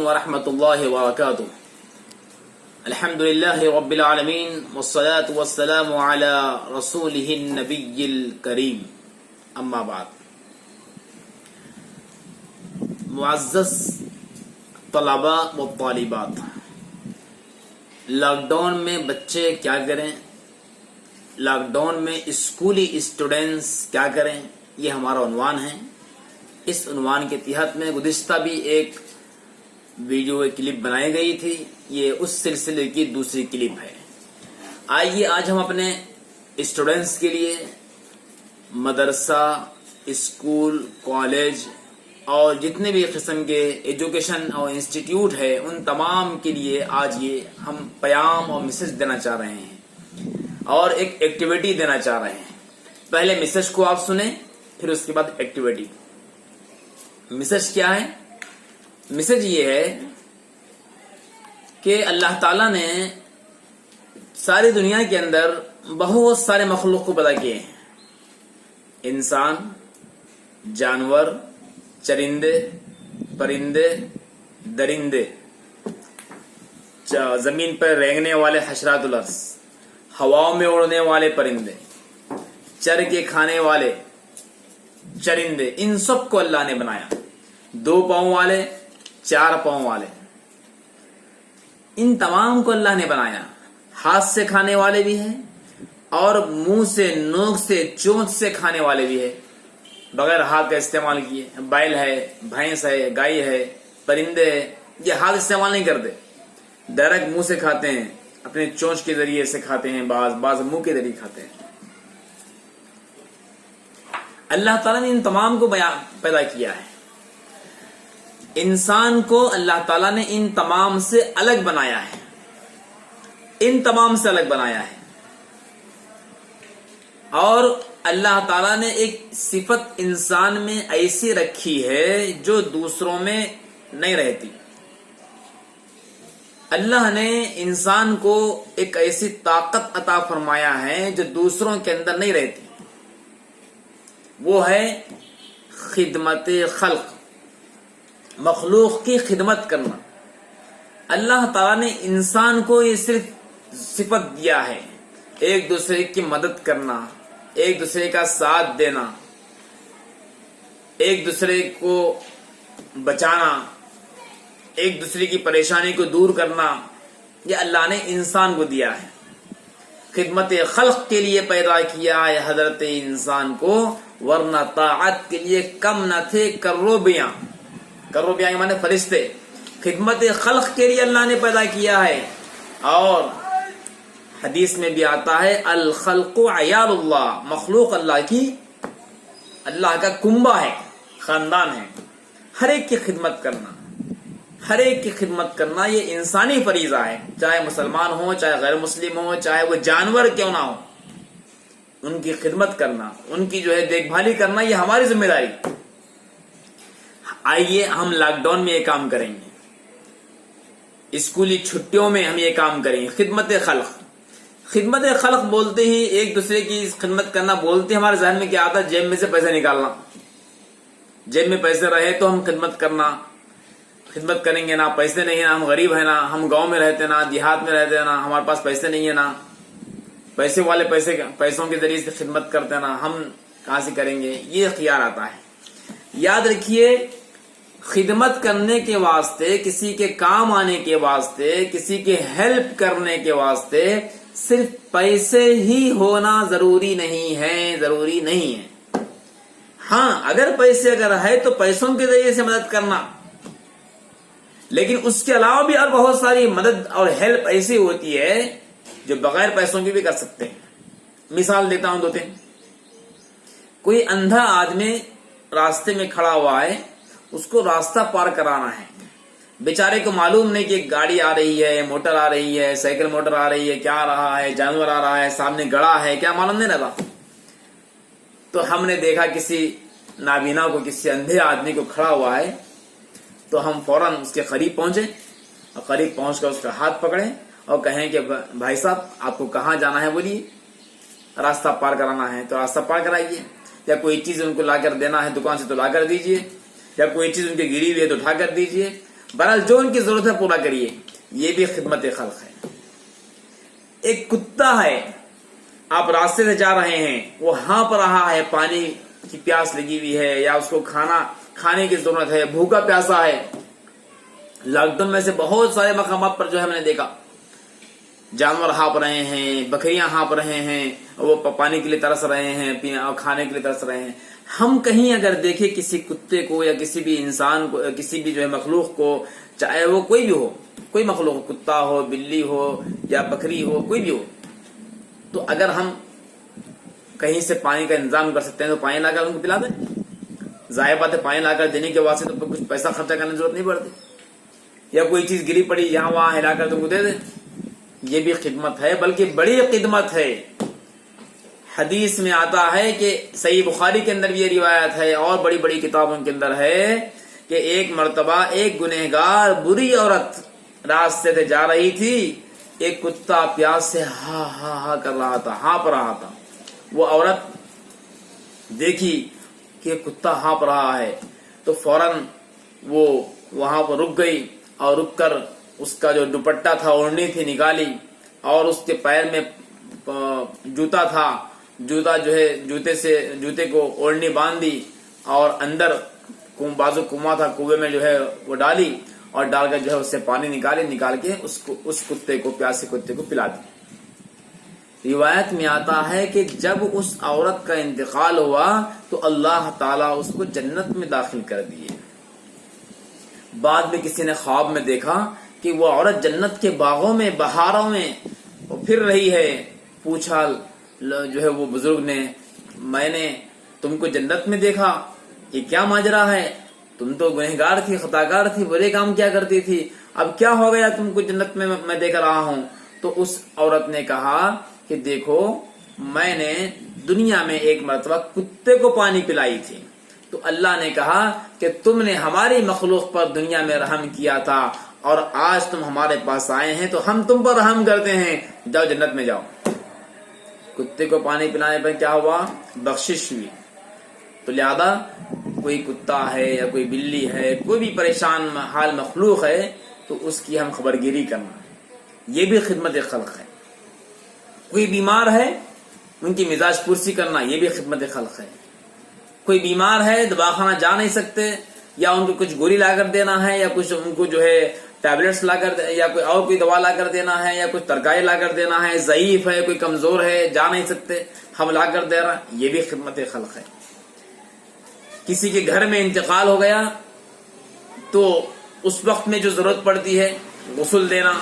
ورحمة الله وبركاته. الحمد لله رب العالمين والصلاة والسلام على رسوله النبي الكريم. اما بعد. معزز طلباء و طالبات، لاک ڈاؤن میں بچے کیا کریں، لاک ڈاؤن میں اسکولی اسٹوڈنٹس کیا کریں، یہ ہمارا عنوان ہے. اس عنوان کے تحت میں گزشتہ بھی ایک ویڈیو کلپ بنائی گئی تھی. یہ اس سلسلے کی دوسری کلپ ہے. آئیے آج ہم اپنے اسٹوڈنٹس کے لیے مدرسہ، اسکول، کالج اور جتنے بھی قسم کے ایجوکیشن اور انسٹیٹیوٹ ہے ان تمام کے لیے آج یہ ہم پیام اور میسج دینا چاہ رہے ہیں اور ایک ایکٹیویٹی دینا چاہ رہے ہیں. پہلے میسج کو آپ سنیں، پھر اس کے بعد ایکٹیویٹی. میسج کیا ہے؟ میسج یہ ہے کہ اللہ تعالیٰ نے ساری دنیا کے اندر بہت سارے مخلوق کو پیدا کیے ہیں. انسان، جانور، چرندے، پرندے، درندے، زمین پر رینگنے والے حشرات الارض، ہواؤں میں اڑنے والے پرندے، چر کے کھانے والے چرندے، ان سب کو اللہ نے بنایا. 2 پاؤں والے، 4 پاؤں والے، ان تمام کو اللہ نے بنایا. ہاتھ سے کھانے والے بھی ہیں اور منہ سے، نوک سے، چونچ سے کھانے والے بھی ہیں بغیر ہاتھ کا استعمال کیے. بیل ہے، بھینس ہے، گائے ہے، پرندے ہے، یہ ہاتھ استعمال نہیں کرتے، ڈائریکٹ منہ سے کھاتے ہیں، اپنے چونچ کے ذریعے سے کھاتے ہیں، بعض منہ کے ذریعے کھاتے ہیں. اللہ تعالیٰ نے ان تمام کو پیدا کیا ہے. انسان کو اللہ تعالیٰ نے ان تمام سے الگ بنایا ہے، ان تمام سے الگ بنایا ہے. اور اللہ تعالیٰ نے ایک صفت انسان میں ایسی رکھی ہے جو دوسروں میں نہیں رہتی. اللہ نے انسان کو ایک ایسی طاقت عطا فرمایا ہے جو دوسروں کے اندر نہیں رہتی. وہ ہے خدمت خلق، مخلوق کی خدمت کرنا. اللہ تعالیٰ نے انسان کو یہ صرف صفت دیا ہے، ایک دوسرے کی مدد کرنا، ایک دوسرے کا ساتھ دینا، ایک دوسرے کو بچانا، ایک دوسرے کی پریشانی کو دور کرنا. یہ اللہ نے انسان کو دیا ہے. خدمت خلق کے لیے پیدا کیا ہے حضرت انسان کو، ورنہ طاعت کے لیے کم نہ تھے کروبیاں. کروبیاں مانے فرشتے. خدمت خلق کے لیے اللہ نے پیدا کیا ہے. اور حدیث میں بھی آتا ہے الخلق عیال اللہ، مخلوق اللہ کا کنبہ ہے، خاندان ہے. ہر ایک کی خدمت کرنا، ہر ایک کی خدمت کرنا یہ انسانی فریضہ ہے. چاہے مسلمان ہو، چاہے غیر مسلم ہو، چاہے وہ جانور کیوں نہ ہو، ان کی خدمت کرنا، ان کی جو ہے دیکھ بھالی کرنا، یہ ہماری ذمہ داری. آئیے ہم لاک ڈاؤن میں یہ کام کریں گے، اسکولی چھٹیوں میں ہم یہ کام کریں گے. خدمت خلق. خدمت خلق بولتے ہی ایک دوسرے کی خدمت کرنا بولتے ہمارے ذہن میں کیا آتا ہے؟ جیب میں سے پیسے نکالنا. جیب میں پیسے رہے تو ہم خدمت کرنا، خدمت کریں گے. نا پیسے نہیں ہیں، نا ہم غریب ہیں، نا ہم گاؤں میں رہتے، نا دیہات میں رہتے، نا ہمارے پاس پیسے نہیں ہیں، نا پیسے والے پیسوں کے ذریعے سے خدمت کرتے، نا ہم کہاں سے کریں گے؟ یہ خیال آتا ہے. یاد رکھیے، خدمت کرنے کے واسطے، کسی کے کام آنے کے واسطے، کسی کے ہیلپ کرنے کے واسطے صرف پیسے ہی ہونا ضروری نہیں ہے، ضروری نہیں ہے. ہاں، اگر پیسے ہے تو پیسوں کے ذریعے سے مدد کرنا، لیکن اس کے علاوہ بھی اور بہت ساری مدد اور ہیلپ ایسی ہوتی ہے جو بغیر پیسوں کی بھی کر سکتے ہیں. مثال دیتا ہوں 2-3. کوئی اندھا آدمی راستے میں کھڑا ہوا ہے، اس کو راستہ پار کرانا ہے. بیچارے کو معلوم نہیں کہ گاڑی آ رہی ہے، موٹر آ رہی ہے، سائیکل موٹر آ رہی ہے، کیا آ رہا ہے، جانور آ رہا ہے، سامنے گڑا ہے، کیا معلوم نہیں رہتا. تو ہم نے دیکھا کسی نابینا کو، کسی اندھے آدمی کو کھڑا ہوا ہے، تو ہم فوراً اس کے قریب پہنچے اور قریب پہنچ کر اس کا ہاتھ پکڑیں اور کہیں کہ بھائی صاحب آپ کو کہاں جانا ہے، بولیے. راستہ پار کرانا ہے تو راستہ پار کرائیے، یا کوئی چیز ان کو لا کر دینا ہے دکان سے تو لا کر دیجیے، یا کوئی چیز ان کے گری ہوئی ہے تو اٹھا کر دیجیے. بہرحال جو ان کی ضرورت ہے پورا کریے، یہ بھی خدمت خلق ہے۔ ایک کتا ہے، آپ راستے سے جا رہے ہیں، وہ ہانپ رہا ہے، پانی کی پیاس لگی ہوئی ہے یا اس کو کھانے کی ضرورت ہے، بھوکا پیاسا ہے۔ لاک ڈاؤن میں سے بہت سارے مقامات پر جو ہے میں نے دیکھا جانور ہانپ رہے ہیں، بکریاں ہانپ رہے ہیں، وہ پانی کے لیے ترس رہے ہیں، کھانے کے لیے ترس رہے ہیں۔ ہم کہیں اگر دیکھیں کسی کتے کو یا کسی بھی انسان کو، کسی بھی جو ہے مخلوق کو، چاہے وہ کوئی بھی ہو، کوئی مخلوق ہو، کتا ہو، بلی ہو یا بکری ہو، کوئی بھی ہو، تو اگر ہم کہیں سے پانی کا انتظام کر سکتے ہیں تو پانی لا کر ان کو پلا دیں۔ ظاہر بات ہے پانی لا کر دینے کے واسطے تو کچھ پیسہ خرچہ کرنے کی ضرورت نہیں پڑتی، یا کوئی چیز گری پڑی یہاں وہاں ہلا کر تم کو دے دیں، یہ بھی خدمت ہے، بلکہ بڑی خدمت ہے۔ حدیث میں آتا ہے کہ صحیح بخاری کے اندر بھی یہ روایت ہے اور بڑی بڑی کتابوں کے اندر ہے کہ ایک مرتبہ ایک گنہگار بری عورت راستے سے جا رہی تھی، ایک کتا پیاس سے ہا ہا ہا کر رہا تھا، ہانپ رہا تھا۔ وہ عورت دیکھی کہ کتا ہانپ رہا ہے تو فوراً وہ وہاں پر رک گئی اور رک کر اس کا جو دوپٹہ تھا، اوڑھنی تھی، نکالی اور اس کے پیر میں جوتا تھا، جوتا جو ہے جوتے کو اوڑھنی باندھ دی اور اندر بازو کنواں تھا، کنویں میں جو ہے وہ ڈالی اور ڈال کر جو ہے اس سے پانی نکال کے اس کتے کو، پیاسے کتے کو پلا دی۔ روایت میں آتا ہے کہ جب اس عورت کا انتقال ہوا تو اللہ تعالیٰ اس کو جنت میں داخل کر دیے۔ بعد میں کسی نے خواب میں دیکھا کہ وہ عورت جنت کے باغوں میں، بہاروں میں پھر رہی ہے۔ پوچھا جو ہے وہ بزرگ نے، میں نے تم کو جنت میں دیکھا، یہ کیا ماجرا ہے؟ تم تو گنہگار تھی، خطاکار تھی، برے کام کیا کرتی تھی، اب کیا ہو گیا تم کو جنت میں میں دیکھ رہا ہوں؟ تو اس عورت نے کہا کہ دیکھو، میں نے دنیا میں ایک مرتبہ کتے کو پانی پلائی تھی، تو اللہ نے کہا کہ تم نے ہماری مخلوق پر دنیا میں رحم کیا تھا اور آج تم ہمارے پاس آئے ہیں تو ہم تم پر رحم کرتے ہیں، جاؤ جنت میں جاؤ۔ کتے کو پانی پلانے پر کیا ہوا؟ بخشش ہوئی۔ تو لہذا کوئی کتا ہے یا کوئی بلی ہے، کوئی بھی پریشان حال مخلوق ہے تو اس کی ہم خبرگیری کرنا، یہ بھی خدمت خلق ہے۔ کوئی بیمار ہے، ان کی مزاج پرسی کرنا، یہ بھی خدمت خلق ہے۔ کوئی بیمار ہے، دواخانہ جا نہیں سکتے، یا ان کو کچھ گولی لا کر دینا ہے، یا کچھ ان کو جو ہے ٹیبلٹس لا کر، یا کوئی دوا لا کر دینا ہے، یا کچھ ترکاری لا کر دینا ہے، ضعیف ہے، کوئی کمزور ہے، جا نہیں سکتے، ہم لا کر دے رہا، یہ بھی خدمت خلق ہے۔ کسی کے گھر میں انتقال ہو گیا تو اس وقت میں جو ضرورت پڑتی ہے، غسل دینا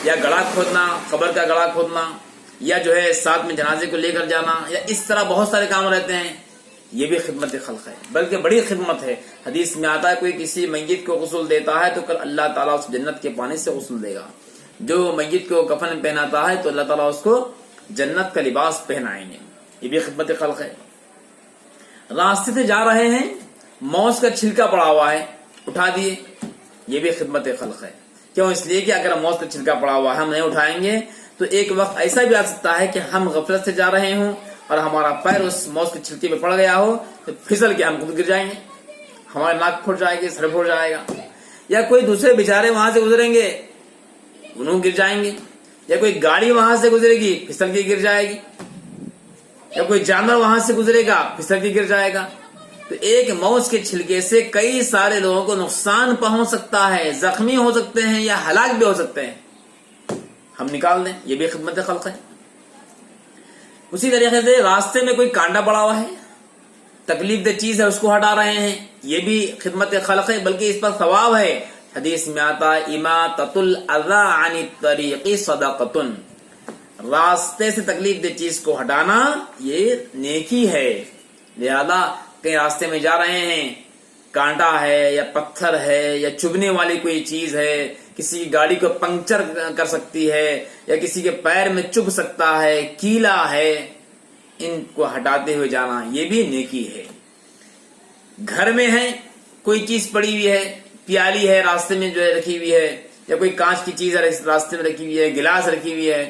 یا گڑھا کھودنا، قبر کا گڑھا کھودنا، یا جو ہے ساتھ میں جنازے کو لے کر جانا، یا اس طرح بہت سارے کام رہتے ہیں، یہ بھی خدمت خلق ہے، بلکہ بڑی خدمت ہے۔ حدیث میں آتا ہے کوئی کسی میت کو غسل دیتا ہے تو کل اللہ تعالیٰ اس جنت کے پانی سے غسل دے گا، جو میت کو کفن پہناتا ہے تو اللہ تعالیٰ اس کو جنت کا لباس پہنائیں گے، یہ بھی خدمت خلق ہے۔ راستے سے جا رہے ہیں، موز کا چھلکا پڑا ہوا ہے، اٹھا دیے، یہ بھی خدمت خلق ہے۔ کیوں؟ اس لیے کہ اگر موز کا چھلکا پڑا ہوا ہے، ہم نہیں اٹھائیں گے تو ایک وقت ایسا بھی آ سکتا ہے کہ ہم غفلت سے جا رہے ہوں اور ہمارا پیر اس موز کے چھلکے پہ پڑ گیا ہو تو پھسل کے ہم خود گر جائیں گے، ہمارے ناک پھوٹ جائے گی، سر پھوٹ جائے گا، یا کوئی دوسرے بیچارے وہاں سے گزریں گے، انہوں گر جائیں گے، یا کوئی گاڑی وہاں سے گزرے گی، پھسل کے گر جائے گی، یا کوئی جانور وہاں سے گزرے گا، پھسل کے گر جائے گا۔ تو ایک موز کے چھلکے سے کئی سارے لوگوں کو نقصان پہنچ سکتا ہے، زخمی ہو سکتے ہیں یا ہلاک بھی ہو سکتے ہیں، ہم نکال دیں، یہ بھی خدمت خلق ہے۔ اسی طریقے سے راستے میں کوئی کانڈا پڑا ہوا ہے، تکلیف دہ چیز ہے، اس کو ہٹا رہے ہیں، یہ بھی خدمت خلق ہے، بلکہ اس پر ثواب ہے۔ حدیث میں آتا ہے اماطۃ الاذی عن الطریق صدقۃ، راستے سے تکلیف دہ چیز کو ہٹانا یہ نیکی ہے۔ لہذا کہیں راستے میں جا رہے ہیں، کانٹا ہے یا پتھر ہے یا چبھنے والی کوئی چیز ہے، کسی کی گاڑی کو پنکچر کر سکتی ہے یا کسی کے پیر میں چبھ سکتا ہے، کیلا ہے، ان کو ہٹاتے ہوئے جانا یہ بھی نیکی ہے۔ گھر میں ہے، کوئی چیز پڑی ہوئی ہے، پیالی ہے راستے میں جو ہے رکھی ہوئی ہے، یا کوئی کانچ کی چیز ہے راستے میں رکھی ہوئی ہے، گلاس رکھی ہوئی ہے،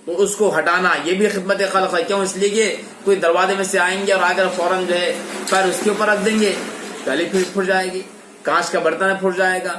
تو اس کو ہٹانا یہ بھی خدمت خلق ہے۔ کیوں؟ اس لیے کہ کوئی دروازے میں سے آئیں گے اور آ کر فوراً جو ہے پیر اس کے اوپر رکھ دیں گے، پیالی پھٹ جائے گی، کانچ کا برتن پھٹ جائے گا،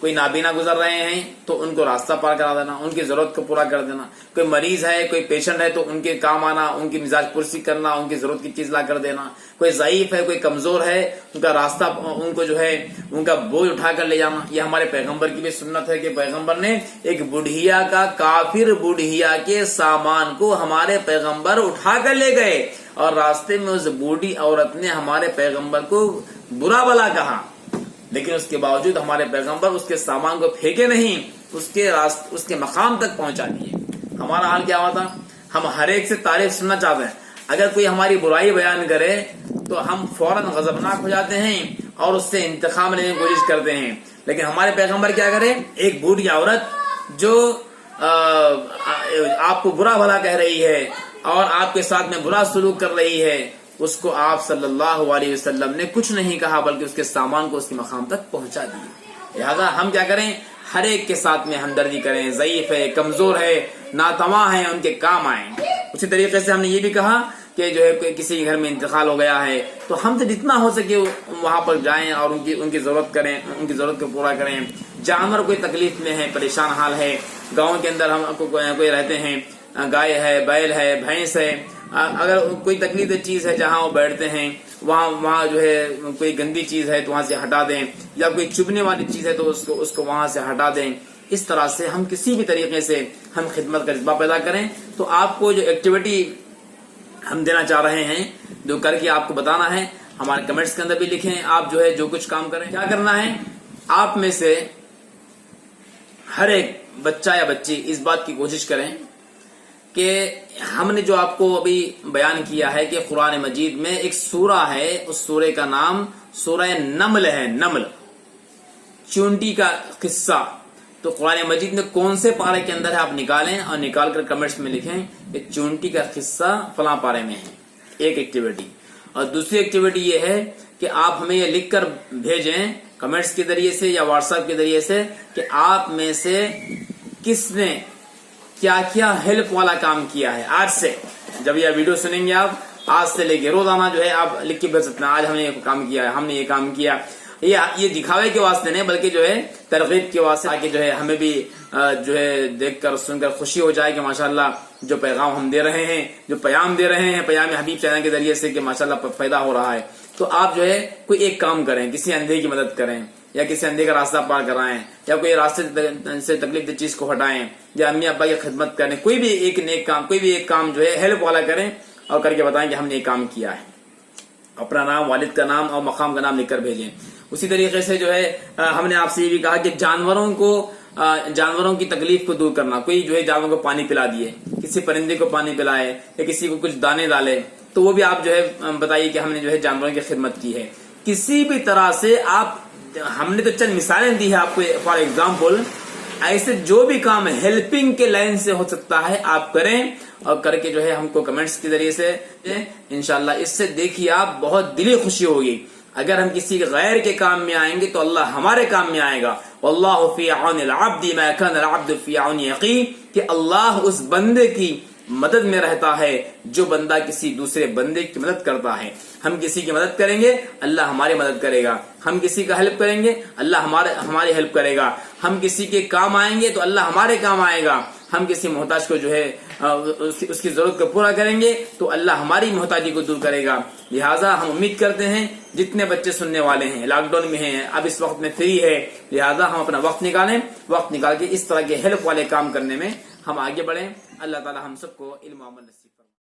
کوئی نابینا گزر رہے ہیں تو ان کو راستہ پار کرا دینا، ان کی ضرورت کو پورا کر دینا، کوئی مریض ہے، کوئی پیشنٹ ہے تو ان کے کام آنا، ان کی مزاج پرسی کرنا، ان کی ضرورت کی چیز لا کر دینا، کوئی ضعیف ہے، کوئی کمزور ہے، ان کا راستہ، ان کو جو ہے ان کا بوجھ اٹھا کر لے جانا۔ یہ ہمارے پیغمبر کی بھی سنت ہے کہ پیغمبر نے ایک بڑھیا کا، کافر بڑھیا کے سامان کو ہمارے پیغمبر اٹھا کر لے گئے، اور راستے میں اس بوڑھی عورت نے ہمارے پیغمبر کو برا بھلا کہا، لیکن اس کے باوجود ہمارے پیغمبر اس کے سامان کو پھینکے نہیں، اس کے مقام تک پہنچا دیے۔ ہمارا حال کیا ہوتا؟ ہم ہر ایک سے تعریف سننا چاہتے ہیں، اگر کوئی ہماری برائی بیان کرے تو ہم فوراً غضبناک ہو جاتے ہیں اور اس سے انتقام لینے کی کوشش کرتے ہیں، لیکن ہمارے پیغمبر کیا کرے؟ ایک بوڑھی عورت جو آپ کو برا بھلا کہہ رہی ہے اور آپ کے ساتھ میں برا سلوک کر رہی ہے، اس کو آپ صلی اللہ علیہ وسلم نے کچھ نہیں کہا، بلکہ اس کے سامان کو اس کے مقام تک پہنچا دیے۔ لہذا ہم کیا کریں؟ ہر ایک کے ساتھ میں ہمدردی کریں، ضعیف ہے، کمزور ہے، ناتواں ہے، ان کے کام آئیں۔ اسی طریقے سے ہم نے یہ بھی کہا کہ جو ہے کسی گھر میں انتقال ہو گیا ہے تو ہم سے جتنا ہو سکے وہاں پر جائیں اور ان کی ضرورت کریں، ان کی ضرورت کو پورا کریں۔ جانور کوئی تکلیف میں ہے، پریشان حال ہے، گاؤں کے اندر ہم کوئی رہتے ہیں، گائے ہے، بیل ہے، بھینس ہے، اگر کوئی تکلیف چیز ہے جہاں وہ بیٹھتے ہیں وہاں جو ہے کوئی گندی چیز ہے تو وہاں سے ہٹا دیں، یا کوئی چبھنے والی چیز ہے تو اس کو وہاں سے ہٹا دیں۔ اس طرح سے ہم کسی بھی طریقے سے ہم خدمت کا جذبہ پیدا کریں۔ تو آپ کو جو ایکٹیویٹی ہم دینا چاہ رہے ہیں، جو کر کے آپ کو بتانا ہے، ہمارے کمنٹس کے اندر بھی لکھیں۔ آپ جو ہے جو کچھ کام کریں، کیا کرنا ہے؟ آپ میں سے ہر ایک بچہ یا بچی اس بات کی کوشش کریں کہ ہم نے جو آپ کو ابھی بیان کیا ہے کہ قرآن مجید میں ایک سورہ ہے، اس سورے کا نام سورہ نمل ہے، نمل، چونٹی کا قصہ۔ تو قرآن مجید میں کون سے پارے کے اندر ہے آپ نکالیں اور نکال کر کمنٹس میں لکھیں کہ چونٹی کا قصہ فلاں پارے میں ہے، ایک ایکٹیویٹی۔ اور دوسری ایکٹیویٹی یہ ہے کہ آپ ہمیں یہ لکھ کر بھیجیں کمنٹس کے ذریعے سے یا واٹس ایپ کے ذریعے سے کہ آپ میں سے کس نے کیا کیا ہیلپ والا کام کیا ہے۔ آج سے جب یہ ویڈیو سنیں گے آپ، آج سے لے کے روزانہ جو ہے آپ لکھ کے بھیج سکتے ہیں، آج ہم نے یہ کام کیا ہے، ہم نے یہ کام کیا۔ یہ دکھاوے کے واسطے نہیں، بلکہ جو ہے ترغیب کے واسطے، تاکہ جو ہے ہمیں بھی جو ہے دیکھ کر سن کر خوشی ہو جائے کہ ماشاءاللہ جو پیغام ہم دے رہے ہیں، جو پیام دے رہے ہیں پیام حبیب چینل کے ذریعے سے، کہ ماشاءاللہ فائدہ ہو رہا ہے۔ تو آپ جو ہے کوئی ایک کام کریں، کسی اندھے کی مدد کریں، یا کسی اندھے کا راستہ پار کرائیں، یا کوئی راستے سے تکلیف دہ چیز کو ہٹائیں، یا امی ابا کی خدمت کریں، کوئی بھی ایک نیک کام، کوئی بھی ایک کام جو ہے ہیلپ والا کریں اور کر کے بتائیں کہ ہم نے یہ کام کیا ہے۔ اپنا نام، والد کا نام اور مقام کا نام لکھ کر بھیجیں۔ اسی طریقے سے جو ہے ہم نے آپ سے یہ بھی کہا کہ جانوروں کی تکلیف کو دور کرنا، کوئی جو ہے جانوروں کو پانی پلا دیے، کسی پرندے کو پانی پلائے یا کسی کو کچھ دانے ڈالے، تو وہ بھی آپ جو ہے بتائیے کہ ہم نے جو ہے جانوروں کی خدمت کی ہے۔ کسی بھی طرح سے آپ، ہم نے تو چند مثالیں دی ہے آپ کو فار ایگزامپل، ایسے جو بھی کام ہیلپنگ کے لائن سے ہو سکتا ہے آپ کریں، اور کر کے جو ہے ہم کو کمنٹس کے ذریعے سے انشاءاللہ، اس سے دیکھیے آپ بہت دلی خوشی ہوگی۔ اگر ہم کسی غیر کے کام میں آئیں گے تو اللہ ہمارے کام میں آئے گا۔ واللہ فی عون العبد ما کان العبد فی عون اخیہ، کہ اللہ اس بندے کی مدد میں رہتا ہے جو بندہ کسی دوسرے بندے کی مدد کرتا ہے۔ ہم کسی کی مدد کریں گے، اللہ ہماری مدد کرے گا۔ ہم کسی کا ہیلپ کریں گے، اللہ ہماری ہیلپ کرے گا۔ ہم کسی کے کام آئیں گے تو اللہ ہمارے کام آئے گا۔ ہم کسی محتاج کو جو ہے اس کی ضرورت کو پورا کریں گے تو اللہ ہماری محتاجی کو دور کرے گا۔ لہٰذا ہم امید کرتے ہیں جتنے بچے سننے والے ہیں، لاک ڈاؤن میں ہیں، اب اس وقت میں فری ہے، لہٰذا ہم اپنا وقت نکالیں، وقت نکال کے اس طرح کے ہیلپ والے کام کرنے میں ہم آگے بڑھیں۔ اللہ تعالی ہم سب کو علم و عمل نصیب